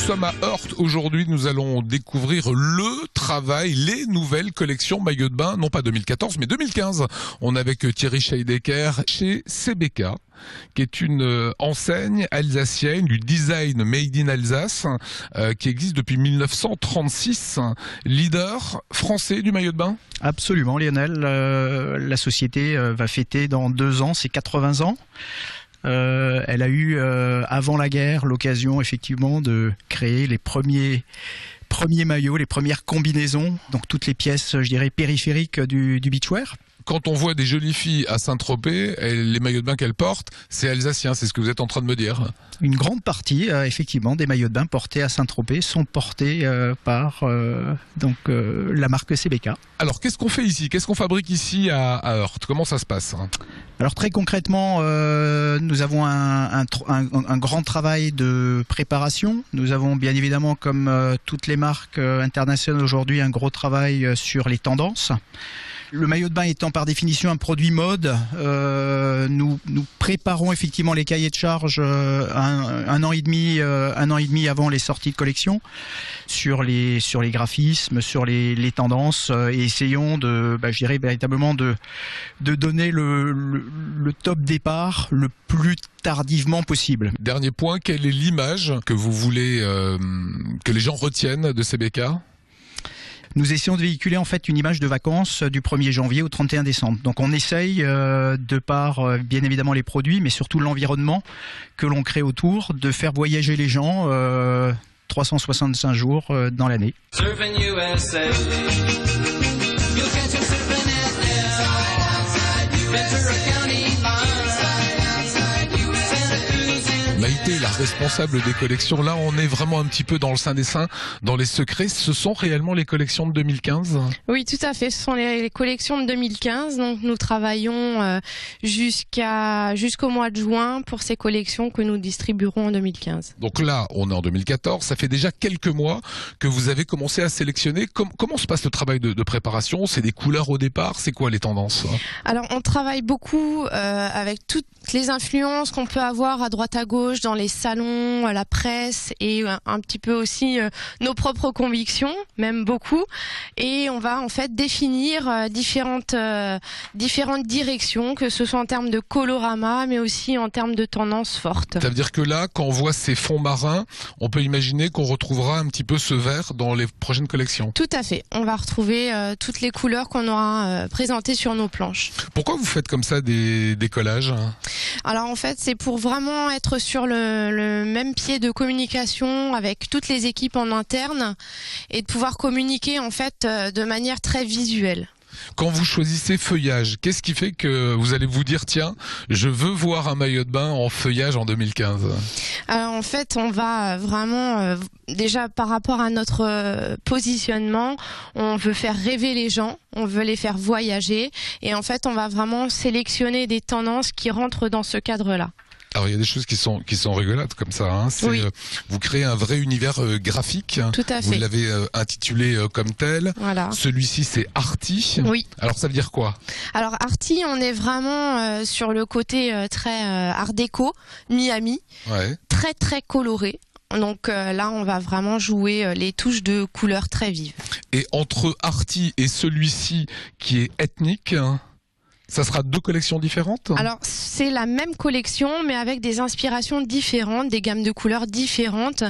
sommes à Heurt aujourd'hui, nous allons découvrir le travail, les nouvelles collections maillots de bain, non pas 2014 mais 2015. On est avec Thierry Scheidecker chez CBK, qui est une enseigne alsacienne du design made in Alsace, qui existe depuis 1936, leader français du maillot de bain. Absolument Lionel, la société va fêter dans 2 ans ses 80 ans. Elle a eu avant la guerre l'occasion effectivement de créer les premiers maillots, les premières combinaisons, donc toutes les pièces, je dirais, périphériques du beachwear. Quand on voit des jolies filles à Saint-Tropez, les maillots de bain qu'elles portent, c'est alsacien, c'est ce que vous êtes en train de me dire. Une grande partie, effectivement, des maillots de bain portés à Saint-Tropez sont portés par la marque CBK. Alors, qu'est-ce qu'on fait ici? Qu'est-ce qu'on fabrique ici à Heurt? Comment ça se passe? Alors très concrètement, nous avons un grand travail de préparation. Nous avons bien évidemment, comme toutes les marques internationales aujourd'hui, un gros travail sur les tendances. Le maillot de bain étant par définition un produit mode, nous préparons effectivement les cahiers de charge un an et demi avant les sorties de collection sur les graphismes, sur les tendances, et essayons je dirais véritablement de donner le top départ le plus tardivement possible. Dernier point, quelle est l'image que vous voulez que les gens retiennent de CBK ? Nous essayons de véhiculer en fait une image de vacances du 1er janvier au 31 décembre. Donc on essaye, de par bien évidemment les produits, mais surtout l'environnement que l'on crée autour, de faire voyager les gens 365 jours dans l'année. Maïté, la responsable des collections, là on est vraiment un petit peu dans le sein des saints, dans les secrets. Ce sont réellement les collections de 2015 ? Oui, tout à fait, ce sont les collections de 2015. Donc nous travaillons jusqu'au mois de juin pour ces collections que nous distribuerons en 2015. Donc là, on est en 2014, ça fait déjà quelques mois que vous avez commencé à sélectionner. Comment se passe le travail de préparation? C'est des couleurs au départ? C'est quoi les tendances? Alors on travaille beaucoup avec toutes les influences qu'on peut avoir à droite à gauche dans les salons, la presse et un petit peu aussi nos propres convictions, même beaucoup. Et on va en fait définir différentes directions, que ce soit en termes de colorama, mais aussi en termes de tendances fortes. Ça veut dire que là, quand on voit ces fonds marins, on peut imaginer qu'on retrouvera un petit peu ce vert dans les prochaines collections. Tout à fait. On va retrouver toutes les couleurs qu'on aura présentées sur nos planches. Pourquoi vous faites comme ça des collages? Alors en fait, c'est pour vraiment être sur le même pied de communication avec toutes les équipes en interne et de pouvoir communiquer en fait de manière très visuelle. Quand vous choisissez feuillage, qu'est-ce qui fait que vous allez vous dire tiens, je veux voir un maillot de bain en feuillage en 2015? Alors en fait, on va vraiment déjà par rapport à notre positionnement, on veut faire rêver les gens, on veut les faire voyager et en fait, on va vraiment sélectionner des tendances qui rentrent dans ce cadre-là. Alors il y a des choses qui sont rigolotes comme ça. Hein. Oui. Vous créez un vrai univers graphique. Tout à fait. Vous l'avez intitulé comme tel. Voilà. Celui-ci c'est Arty. Oui. Alors ça veut dire quoi? Alors Arty, on est vraiment sur le côté très art déco, Miami. Ouais. Très très coloré. Donc là, on va vraiment jouer les touches de couleurs très vives. Et entre Arty et celui-ci qui est ethnique, ça sera 2 collections différentes? Alors c'est la même collection mais avec des inspirations différentes, des gammes de couleurs différentes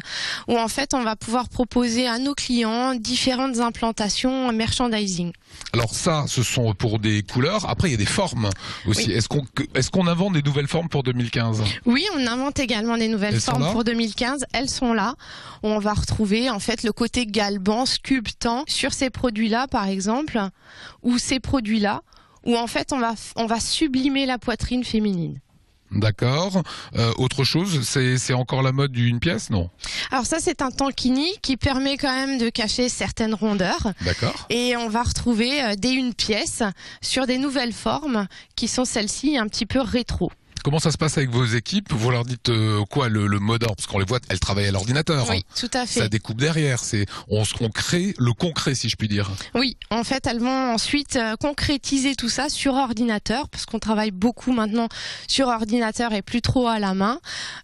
où en fait on va pouvoir proposer à nos clients différentes implantations merchandising. Alors ça, ce sont pour des couleurs. Après il y a des formes aussi. Oui. Est-ce qu'on invente des nouvelles formes pour 2015? Oui, on invente également des nouvelles formes pour 2015. Elles sont là. On va retrouver en fait le côté galbant, sculptant sur ces produits-là par exemple ou ces produits-là. Où en fait on va sublimer la poitrine féminine. D'accord. Autre chose, c'est encore la mode d'une pièce, non? Alors ça c'est un tankini qui permet quand même de cacher certaines rondeurs. D'accord. Et on va retrouver une pièce sur des nouvelles formes qui sont celles-ci un petit peu rétro. Comment ça se passe avec vos équipes? Vous leur dites quoi, le mot d'ordre? Parce qu'on les voit, elles travaillent à l'ordinateur. Oui, tout à fait. Ça découpe derrière. On crée le concret, si je puis dire. Oui, en fait, elles vont ensuite concrétiser tout ça sur ordinateur, parce qu'on travaille beaucoup maintenant sur ordinateur et plus trop à la main.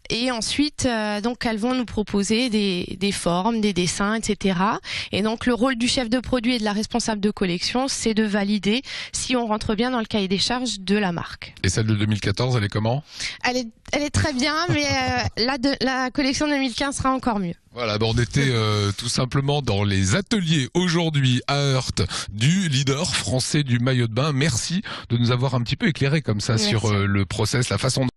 Et ensuite, donc, elles vont nous proposer des formes, des dessins, etc. Et donc, le rôle du chef de produit et de la responsable de collection, c'est de valider si on rentre bien dans le cahier des charges de la marque. Et celle de 2014, elle est comment? Elle est très bien, mais la collection 2015 sera encore mieux. Voilà, on était tout simplement dans les ateliers aujourd'hui à Heurt du leader français du maillot de bain. Merci de nous avoir un petit peu éclairé comme ça sur le process, la façon